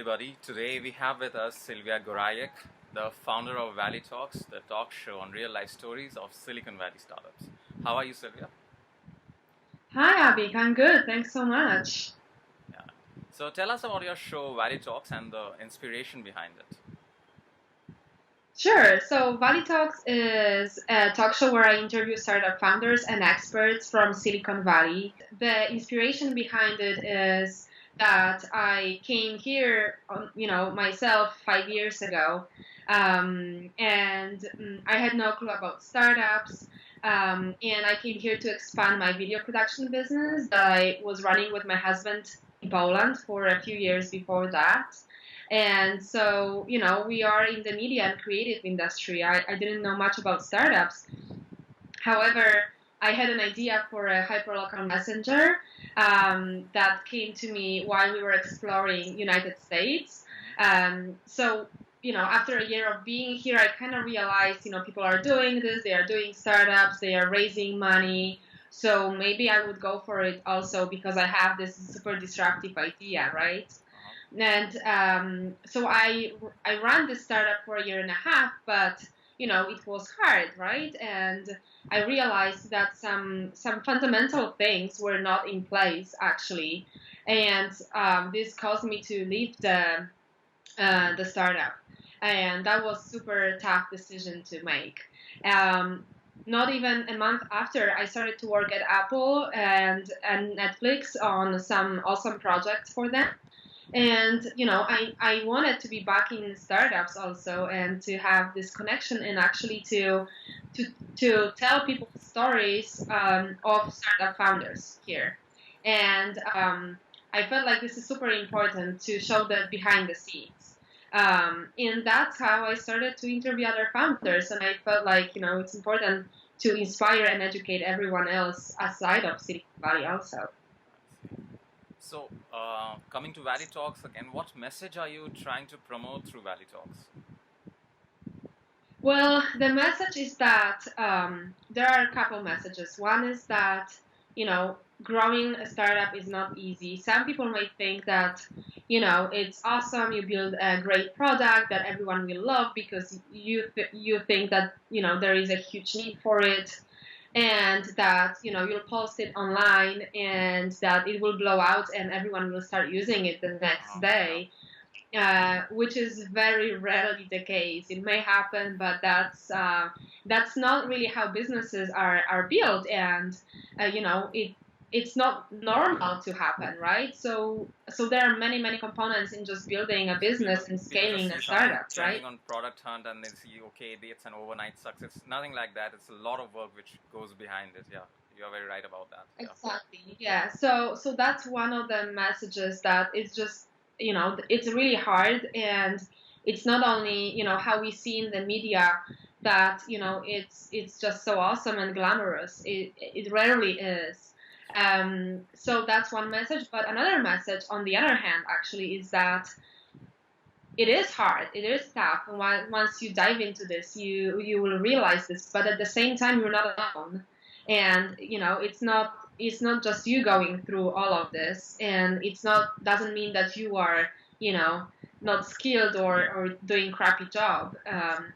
everybody. Today we have with us Sylwia Gorajek, the founder of Valley Talks, the talk show on real life stories of Silicon Valley startups. How are you, Sylwia? Hi, Abby. I'm good. Thanks so much. Yeah. So tell us about your show, Valley Talks, and the inspiration behind it. Sure. So, Valley Talks is a talk show where I interview startup founders and experts from Silicon Valley. The inspiration behind it is that I came here, myself 5 years ago, and I had no clue about startups. And I came here to expand my video production business that I was running with my husband in Poland for a few years before that. And so, we are in the media and creative industry. I didn't know much about startups. However, I had an idea for a hyperlocal messenger that came to me while we were exploring United States. After a year of being here, I kind of realized, people are doing this, they are doing startups, they are raising money. So maybe I would go for it also because I have this super disruptive idea, right? And so I ran this startup for a year and a half, but it was hard, right? And I realized that some fundamental things were not in place actually, and this caused me to leave the startup, and that was super tough decision to make. Not even a month after, I started to work at Apple and Netflix on some awesome projects for them. And I wanted to be back in startups also, and to have this connection, and actually to tell people stories of startup founders here. And I felt like this is super important to show the behind the scenes. And that's how I started to interview other founders, and I felt like it's important to inspire and educate everyone else outside of Silicon Valley also. So, coming to Valley Talks again, what message are you trying to promote through Valley Talks? Well, the message is that there are a couple messages. One is that, growing a startup is not easy. Some people might think that, it's awesome. You build a great product that everyone will love because you think that, there is a huge need for it, and that, you'll post it online and that it will blow out and everyone will start using it the next day. Which is very rarely the case. It may happen, but that's not really how businesses are built, and it's not normal to happen, right? So there are many components in just building a business and scaling a startup, right? On Product Hunt and they see, okay, it's an overnight success. Nothing like that. It's a lot of work which goes behind it. Yeah, you're very right about that. Yeah. Exactly. Yeah. So that's one of the messages, that it's just it's really hard, and it's not only how we see in the media that it's just so awesome and glamorous. It rarely is. So that's one message. But another message, on the other hand, actually, is that it is hard. It is tough. And once you dive into this, you will realize this. But at the same time, you're not alone. And it's not just you going through all of this, and doesn't mean that you are not skilled or doing crappy job.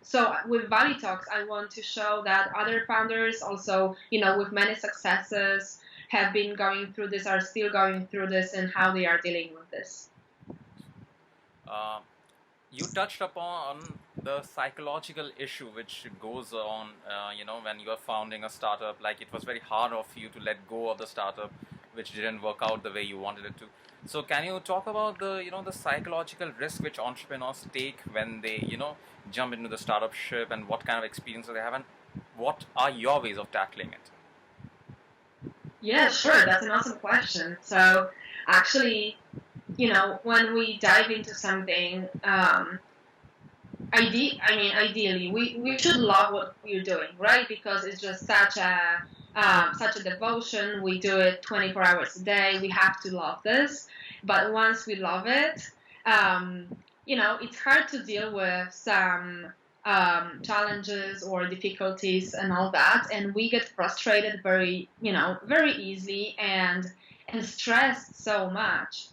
So with Valley Talks, I want to show that other founders also, with many successes, have been going through this, are still going through this, and how they are dealing with this. You touched upon the psychological issue which goes on, when you are founding a startup. Like, it was very hard for you to let go of the startup, which didn't work out the way you wanted it to. So, can you talk about the psychological risk which entrepreneurs take when they, jump into the startup ship, and what kind of experiences they have, and what are your ways of tackling it? Yeah, sure. That's an awesome question. So, actually, when we dive into something, ideally, we should love what we're doing, right? Because it's just such a devotion. We do it 24 hours a day. We have to love this. But once we love it, it's hard to deal with some challenges or difficulties and all that, and we get frustrated very easily, and and stressed so much.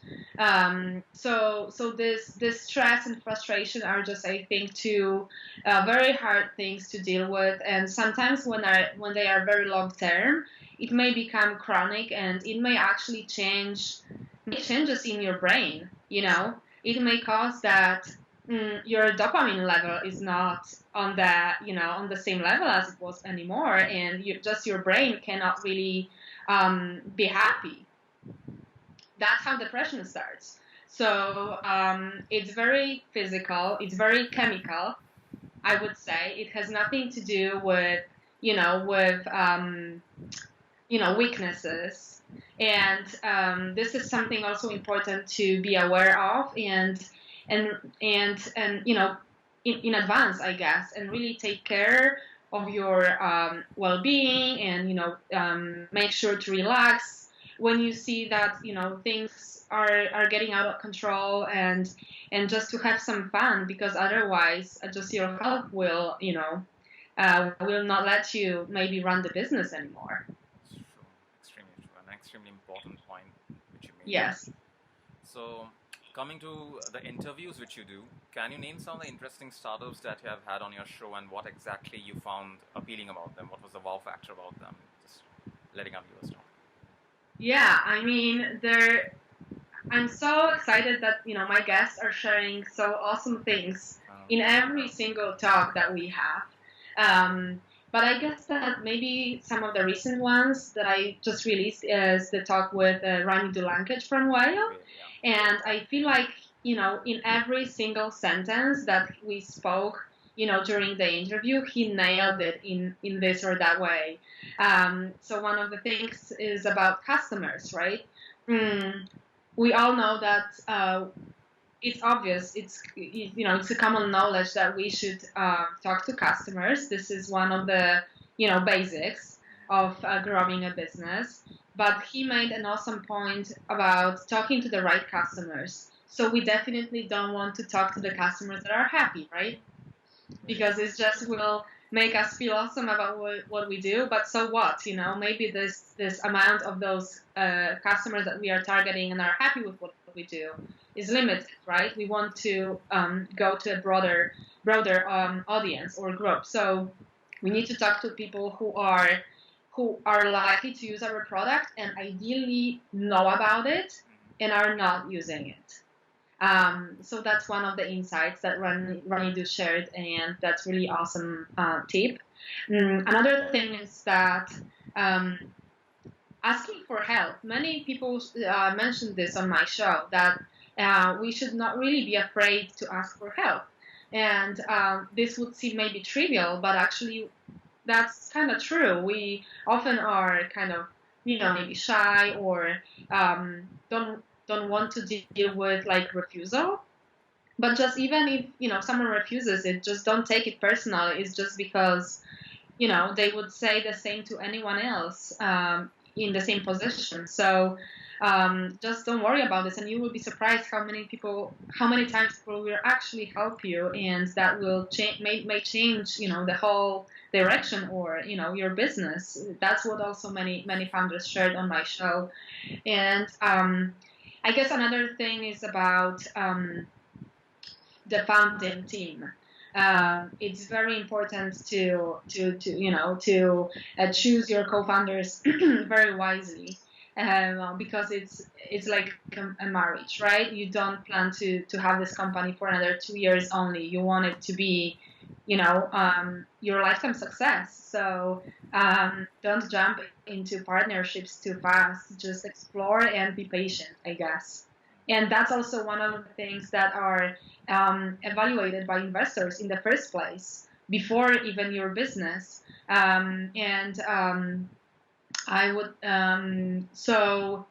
So this stress and frustration are just, I think, two very hard things to deal with. And sometimes when they are very long term, it may become chronic, and it may actually make changes in your brain. It may cause that your dopamine level is not on the same level as it was anymore, and your brain cannot really be happy. That's how depression starts. So it's very physical, it's very chemical, I would say. It has nothing to do with weaknesses. And this is something also important to be aware of, and in advance, I guess, and really take care of your well-being, and make sure to relax when you see that things are getting out of control, and just to have some fun, because otherwise just your health will not let you maybe run the business anymore. It's true, extremely true, an extremely important point which you made. Yes. So, coming to the interviews which you do, can you name some of the interesting startups that you have had on your show, and what exactly you found appealing about them? What was the wow factor about them? Just letting our viewers know. Yeah, I mean, I'm so excited that my guests are sharing so awesome things in every single talk that we have. But I guess that maybe some of the recent ones that I just released is the talk with Rani Dulankaj from Whale. And I feel like, in every single sentence that we spoke, during the interview, he nailed it in this or that way. So one of the things is about customers, right? We all know that it's obvious. It's a common knowledge that we should talk to customers. This is one of the basics of growing a business. But he made an awesome point about talking to the right customers. So we definitely don't want to talk to the customers that are happy, right? Because it just will make us feel awesome about what we do. But so what? Maybe this amount of those customers that we are targeting and are happy with what we do is limited, right? We want to go to a broader audience or group. So we need to talk to people who are likely to use our product and ideally know about it and are not using it. So that's one of the insights that Ranidu shared, and that's really awesome tip. Another thing is that asking for help. Many people mentioned this on my show, that we should not really be afraid to ask for help. And this would seem maybe trivial, but actually that's kind of true. We often are kind of, maybe shy, or don't want to deal with like refusal. But just even if someone refuses it, just don't take it personal. It's just because they would say the same to anyone else in the same position. So just don't worry about this, and you will be surprised how many times people will actually help you, and that will may change the whole direction, or your business. That's what also many founders shared on my show. And I guess another thing is about the founding team. It's very important to choose your co-founders very wisely, because it's like a marriage, right? You don't plan to have this company for another 2 years only. You want it to be your lifetime success. So don't jump into partnerships too fast. Just explore and be patient, I guess. And that's also one of the things that are evaluated by investors in the first place, before even your business. I would so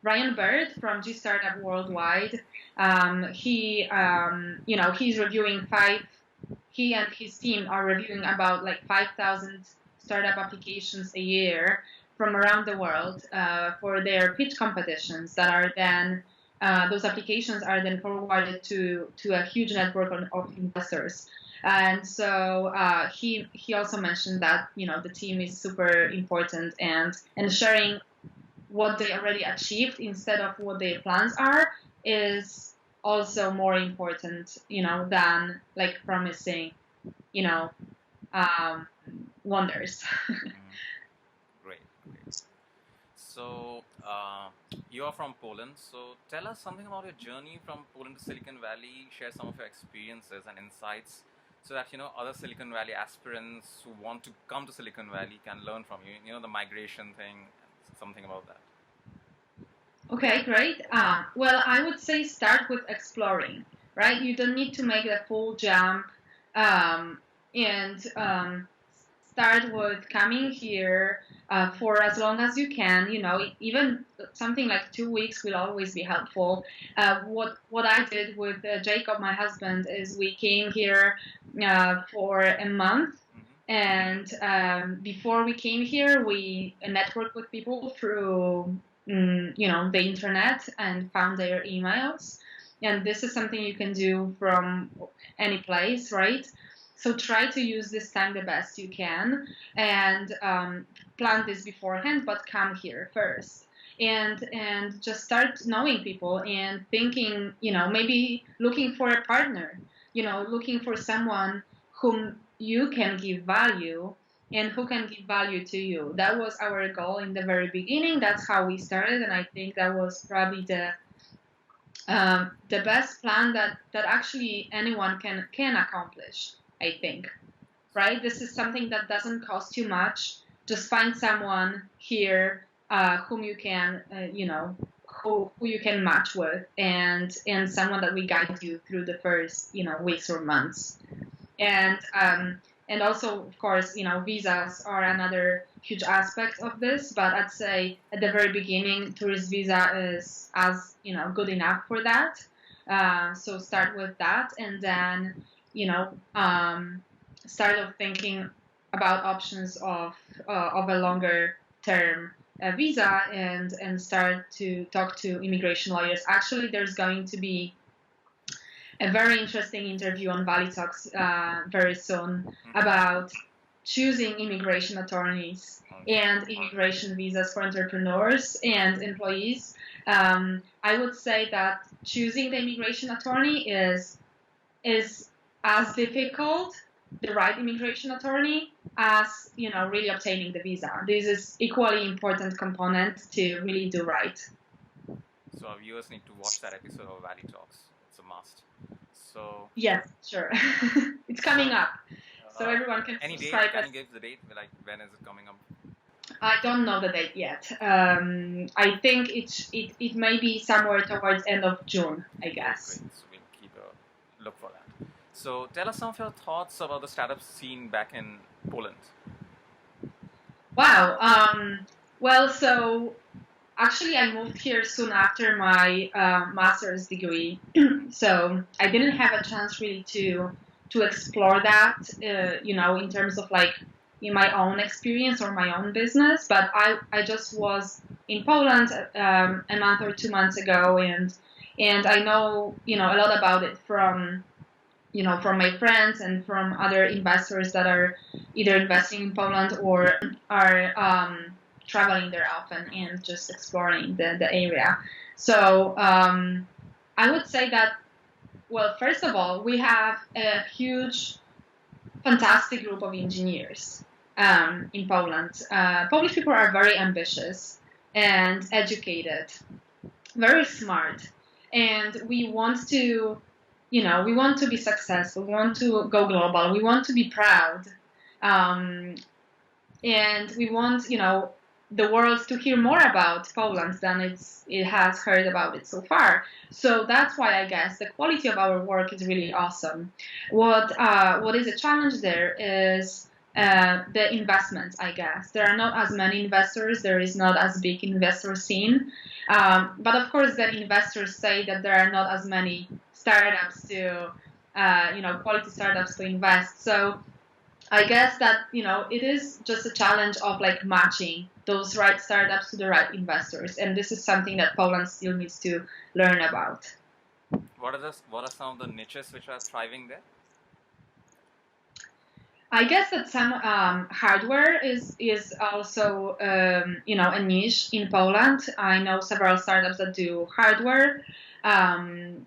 Ryan Bird from G Startup Worldwide, he's reviewing he and his team are reviewing about like 5,000 startup applications a year from around the world for their pitch competitions that are then those applications are then forwarded to a huge network of investors. And so he also mentioned that the team is super important, and sharing what they already achieved instead of what their plans are is also more important, than like promising, you know, um, wonders. Great, great. So, you are from Poland. So, tell us something about your journey from Poland to Silicon Valley. Share some of your experiences and insights, so that other Silicon Valley aspirants who want to come to Silicon Valley can learn from you. The migration thing, something about that. Okay, great. Well, I would say start with exploring, right? You don't need to make the full jump, and start with coming here for as long as you can. Even something like 2 weeks will always be helpful. What I did with Jacob, my husband, is we came here for a month. And before we came here, we networked with people through the internet and found their emails. And this is something you can do from any place, right? So try to use this time the best you can, and plan this beforehand, but come here first. And just start knowing people and thinking, maybe looking for a partner, looking for someone whom you can give value and who can give value to you. That was our goal in the very beginning. That's how we started, and I think that was probably the best plan that actually anyone can accomplish. I think, right? This is something that doesn't cost you much. Just find someone here whom you can, who you can match with, and someone that will guide you through the first, weeks or months. And also, of course, visas are another huge aspect of this. But I'd say at the very beginning, tourist visa is good enough for that. So start with that, and then start of thinking about options of a longer term visa, and start to talk to immigration lawyers. Actually, there's going to be a very interesting interview on Valley Talks very soon about choosing immigration attorneys and immigration visas for entrepreneurs and employees. I would say that choosing the immigration attorney is as difficult, the right immigration attorney, as really obtaining the visa. This is equally important component to really do right. So our viewers need to watch that episode of Valley Talks. It's a must. So yes, sure. It's coming up, so everyone can any subscribe. Date? Can you give the date? Like, when is it coming up? I don't know the date yet. I think it may be somewhere towards end of June, I guess. Great. So we'll keep a look for that. So tell us some of your thoughts about the startup scene back in Poland. Wow. Well, so actually, I moved here soon after my master's degree, so I didn't have a chance really to explore that, in terms of like in my own experience or my own business. But I just was in Poland a month or 2 months ago, and I know a lot about it from from my friends and from other investors that are either investing in Poland or are traveling there often and just exploring the area. So I would say that, well, first of all, we have a huge, fantastic group of engineers in Poland. Polish people are very ambitious and educated, very smart, and we want to, we want to be successful. We want to go global. We want to be proud, and we want, the world to hear more about Poland than it has heard about it so far. So that's why I guess the quality of our work is really awesome. What is a challenge there is the investments, I guess. There are not as many investors. There is not as big investor scene. But of course, the investors say that there are not as many startups to, quality startups to invest. So I guess that, it is just a challenge of like matching those right startups to the right investors. And this is something that Poland still needs to learn about. What are some of the niches which are thriving there? I guess that some hardware is also a niche in Poland. I know several startups that do hardware, and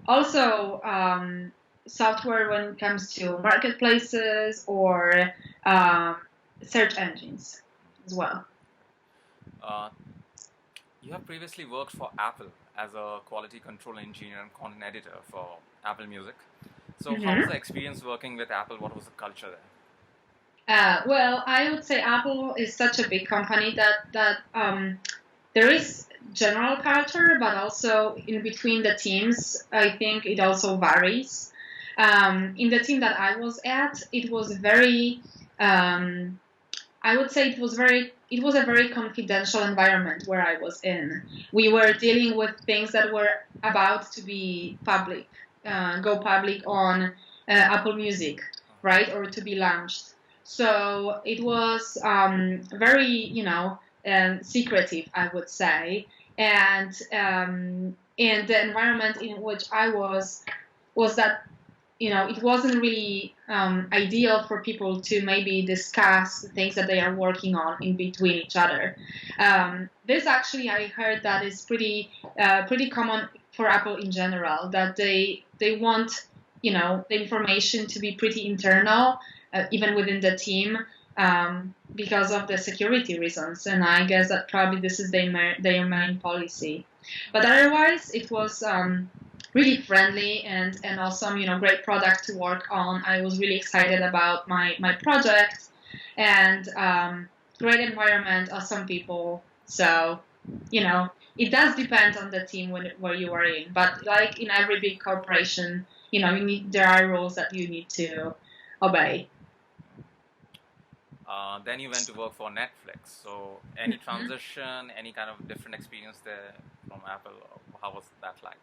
also software when it comes to marketplaces or um, search engines as well. Uh, you have previously worked for Apple as a quality control engineer and content editor for Apple Music. So, how was Mm-hmm. the experience working with Apple? What was the culture there? Well, I would say Apple is such a big company that there is general culture, but also in between the teams, I think it also varies. In the team that I was at, it was very, I would say it was a very confidential environment where I was in. We were dealing with things that were about to be public, go public on Apple Music, right, or to be launched. So it was very, secretive, I would say, and the environment in which I was that it wasn't really ideal for people to maybe discuss things that they are working on in between each other. This actually, I heard that is pretty common for Apple in general. That they want the information to be pretty internal, even within the team. Because of the security reasons, and I guess that probably this is their main policy. But otherwise, it was really friendly and awesome, great product to work on. I was really excited about my project and great environment, awesome people. So, it does depend on the team where you are in. But like in every big corporation, there are rules that you need to obey. Then you went to work for Netflix. So, any transition, any kind of different experience there from Apple? How was that like?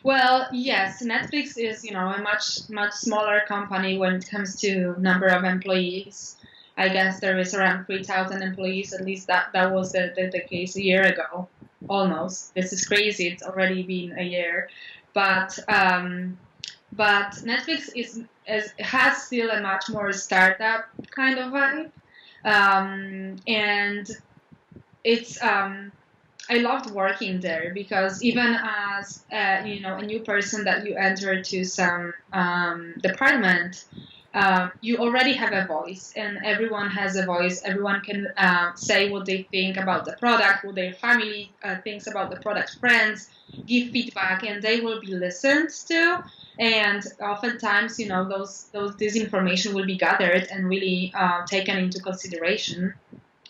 Well, yes, Netflix is, a much smaller company when it comes to number of employees. I guess there is around 3,000 employees. At least that was the case a year ago, almost. This is crazy. It's already been a year, but Netflix has still a much more startup kind of vibe, and it's I loved working there because even as a new person that you enter to some department, you already have a voice, and everyone has a voice. Everyone can say what they think about the product, what their family thinks about the product, friends give feedback, and they will be listened to. And oftentimes, this information will be gathered and really taken into consideration,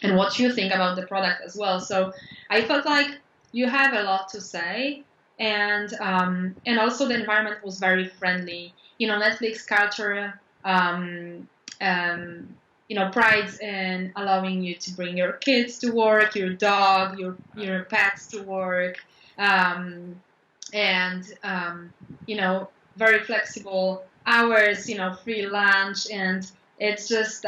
and what you think about the product as well. So I felt like you have a lot to say, and also the environment was very friendly. Netflix culture, prides in allowing you to bring your kids to work, your dog, your pets to work, and very flexible hours, free lunch, and it's just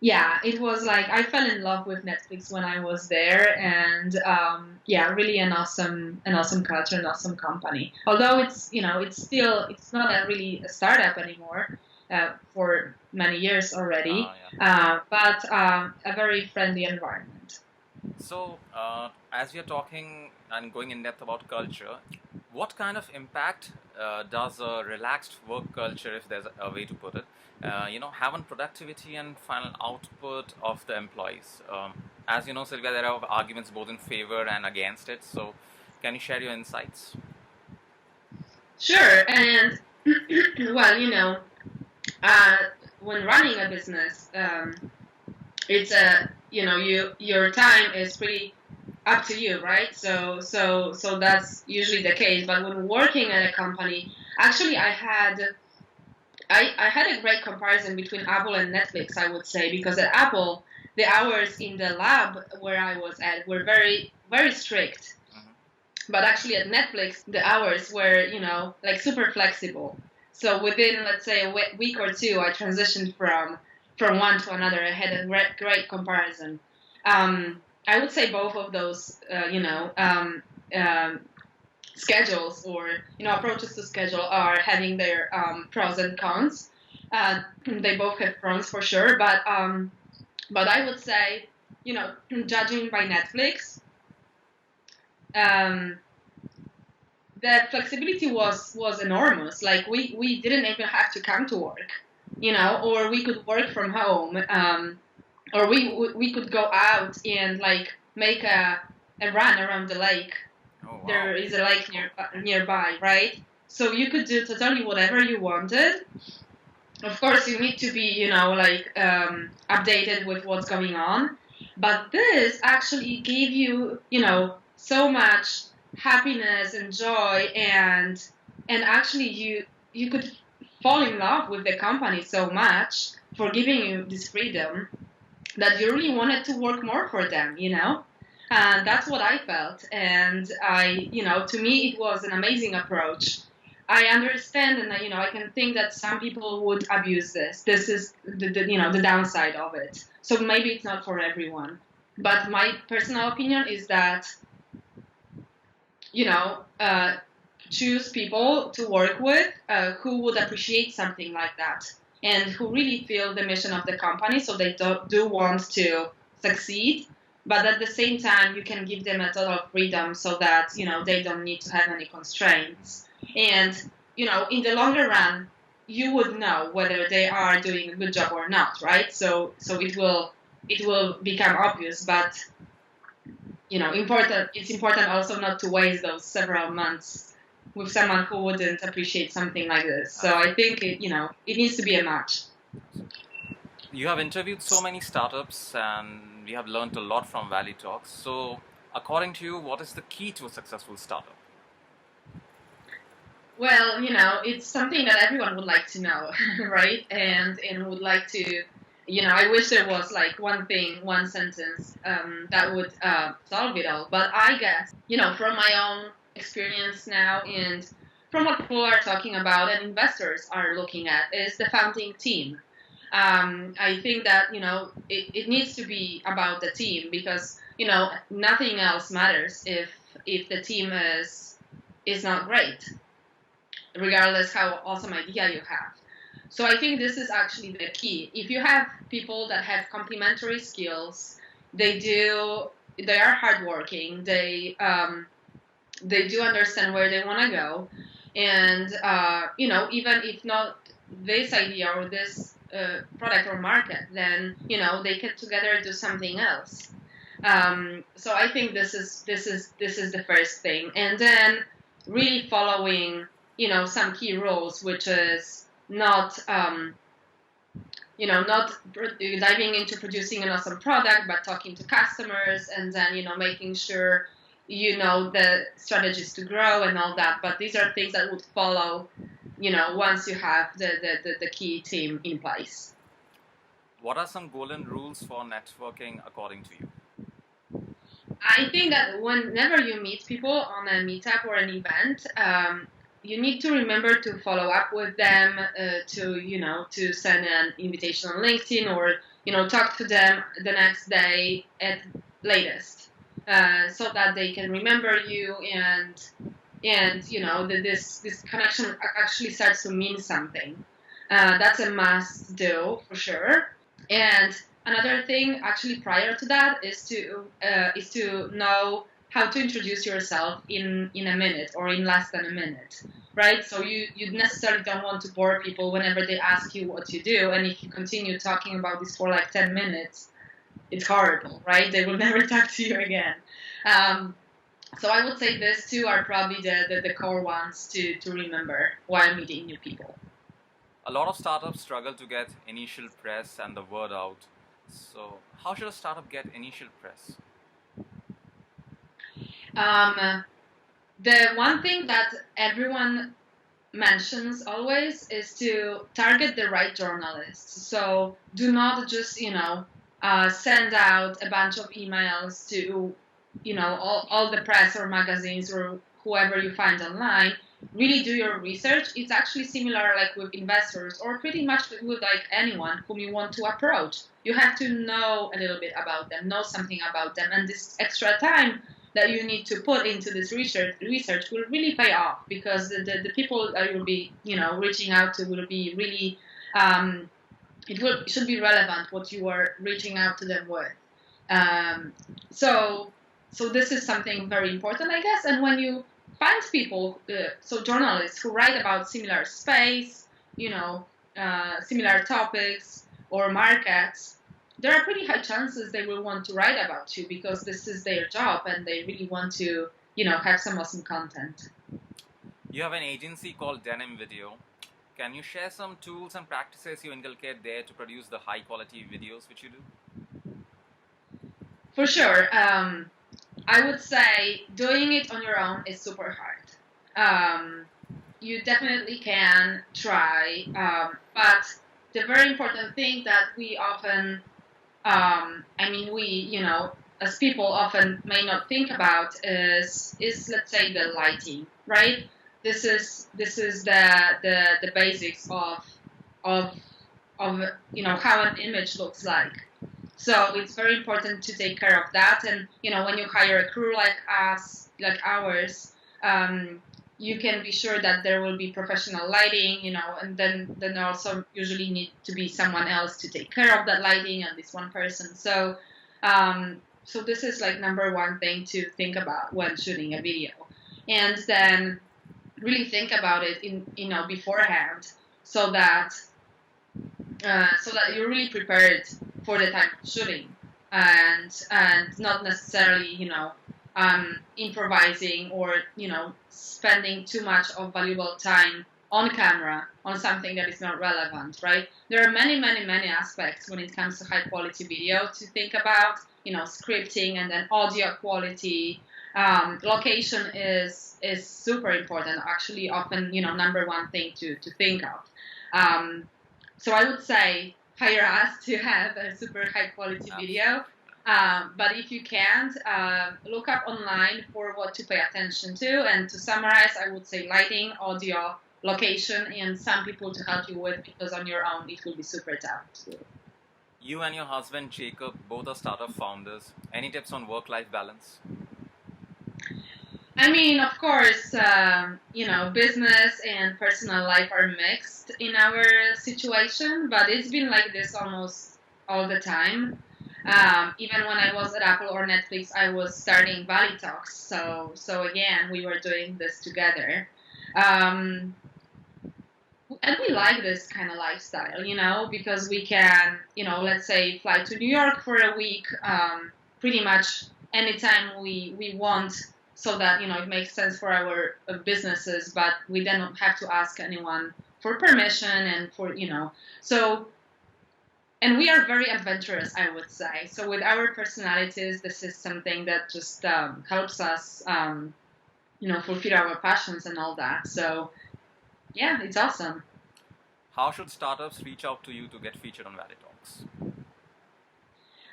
yeah, it was like I fell in love with Netflix when I was there, and really an awesome culture, an awesome company. Although it's not really a startup anymore for many years already, but a very friendly environment. So, as we are talking and going in depth about culture, what kind of impact does a relaxed work culture, if there's a way to put it, have on productivity and final output of the employees? As you know, Sylvia, there are arguments both in favor and against it. So, can you share your insights? Sure, and well, when running a business, it's your time is pretty up to you, right? So that's usually the case. But when working at a company, actually, I had a great comparison between Apple and Netflix, I would say, because at Apple, the hours in the lab where I was at were very, very strict. But actually at Netflix, the hours were, like super flexible. So within, let's say, a week or two, I transitioned from one to another. I had a great comparison. I would say both of those, schedules or approaches to schedule are having their pros and cons. They both have pros for sure, but I would say, judging by Netflix, um, the flexibility was enormous. Like we didn't even have to come to work, or we could work from home, or we could go out and like make a run around the lake. Oh, wow. There is a lake nearby, right? So you could do totally whatever you wanted. Of course, you need to be, updated with what's going on. But this actually gave you, so much happiness and joy, and actually you could fall in love with the company so much for giving you this freedom that you really wanted to work more for them, And that's what I felt. And to me, it was an amazing approach. I understand, and I can think that some people would abuse this. This is the downside of it. So maybe it's not for everyone. But my personal opinion is that choose people to work with who would appreciate something like that and who really feel the mission of the company, so they do want to succeed. But at the same time, you can give them a total freedom so that they don't need to have any constraints. And in the longer run, you would know whether they are doing a good job or not, right? So it will become obvious. But it's important also not to waste those several months with someone who wouldn't appreciate something like this. So I think it needs to be a match. You have interviewed so many startups and we have learned a lot from Valley Talks. So according to you, what is the key to a successful startup? Well, it's something that everyone would like to know, right? And would like to, I wish there was like one thing, one sentence that would solve it all. But I guess, from my own experience now and from what people are talking about and investors are looking at, is the founding team. I think that, it needs to be about the team because, nothing else matters if the team is not great, regardless how awesome idea you have. So I think this is actually the key. If you have people that have complementary skills, they are hardworking, they do understand where they want to go, and even if not this idea or this product or market, then they can together do something else. So I think this is the first thing, and then really following some key rules, which is not not diving into producing an awesome product, but talking to customers, and then making sure the strategies to grow and all that. But these are things that would follow once you have the key team in place. What are some golden rules for networking according to you? I think that whenever you meet people on a meetup or an event, you need to remember to follow up with them, to send an invitation on LinkedIn or talk to them the next day at latest, so that they can remember you and this connection actually starts to mean something. That's a must do for sure. And another thing, actually, prior to that, is to know how to introduce yourself in a minute or in less than a minute, right? So you necessarily don't want to bore people whenever they ask you what you do, and if you continue talking about this for like 10 minutes, it's horrible, right? They will never talk to you again. So I would say these two are probably the core ones to remember while meeting new people. A lot of startups struggle to get initial press and the word out. So how should a startup get initial press? The one thing that everyone mentions always is to target the right journalists. So do not just, send out a bunch of emails to, all the press or magazines or whoever you find online. Really do your research. It's actually similar like with investors or pretty much with like anyone whom you want to approach. You have to know a little bit about them, know something about them, and this extra time that you need to put into this research will really pay off because the people that you'll be reaching out to will be really it should be relevant what you are reaching out to them with. Um, so this is something very important, I guess. And when you find people, so journalists who write about similar space, similar topics or markets, there are pretty high chances they will want to write about you because this is their job and they really want to, have some awesome content. You have an agency called Denim Video. Can you share some tools and practices you inculcate there to produce the high quality videos which you do? For sure. I would say doing it on your own is super hard. You definitely can try, but the very important thing that we often, as people often may not think about is let's say the lighting, right? This is the basics of how an image looks like. So it's very important to take care of that. And when you hire a crew like us, like ours, you can be sure that there will be professional lighting, and then also usually need to be someone else to take care of that lighting and this one person. So so this is like number one thing to think about when shooting a video, and then really think about it beforehand so that you're really prepared for the time of shooting and not necessarily improvising or spending too much of valuable time on camera on something that is not relevant, right? There are many aspects when it comes to high quality video to think about, scripting and then audio quality. Location is super important, actually often number one thing to think of. So I would say hire us to have a super high quality video. But if you can't, look up online for what to pay attention to. And to summarize, I would say lighting, audio, location, and some people to help you with, because on your own it will be super tough. You and your husband Jacob both are startup founders. Any tips on work-life balance? I mean, of course, business and personal life are mixed in our situation, but it's been like this almost all the time. Even when I was at Apple or Netflix, I was starting Valley Talks. So again, we were doing this together. And we like this kind of lifestyle, because we can, let's say fly to New York for a week, pretty much anytime we want, so that, it makes sense for our businesses, but we then don't have to ask anyone for permission and for, so, and we are very adventurous, I would say. So with our personalities, this is something that just helps us, fulfill our passions and all that. So yeah, it's awesome. How should startups reach out to you to get featured on Valley Talks?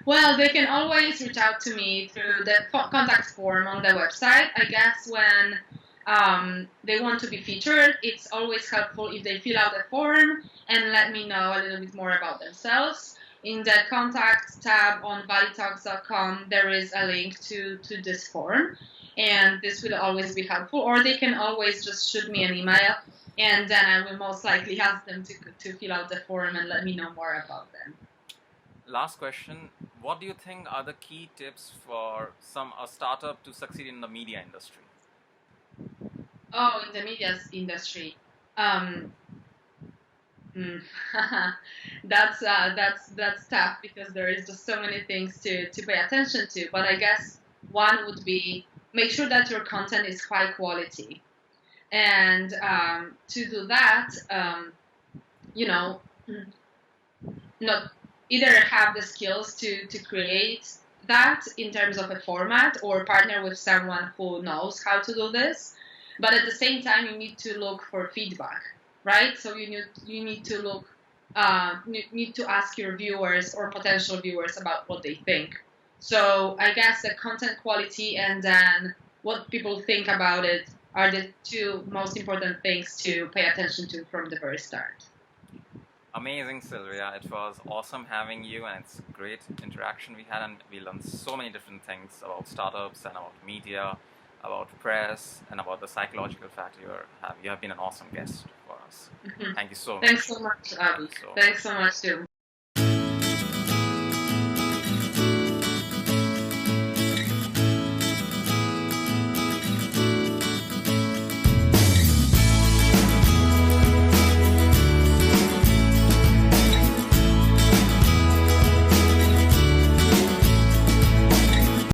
Well, they can always reach out to me through the contact form on the website. I guess when they want to be featured, it's always helpful if they fill out the form and let me know a little bit more about themselves. In the contact tab on valleytalks.com, there is a link to this form, and this will always be helpful. Or they can always just shoot me an email, and then I will most likely ask them to fill out the form and let me know more about them. Last question. What do you think are the key tips for a startup to succeed in the media industry? Oh, in the media industry. That's tough because there is just so many things to pay attention to. But I guess one would be make sure that your content is high quality. And to do that, not either have the skills to create that in terms of a format or partner with someone who knows how to do this. But at the same time, you need to look for feedback, right? So you need to look, need to ask your viewers or potential viewers about what they think. So I guess the content quality and then what people think about it are the two most important things to pay attention to from the very start. Amazing, Sylwia. It was awesome having you, and it's great interaction we had, and we learned so many different things about startups and about media, about press, and about the psychological factor you have been an awesome guest for us. us. Mhm. Thank you so much. Thanks so much, Avi. So- Thanks so much too.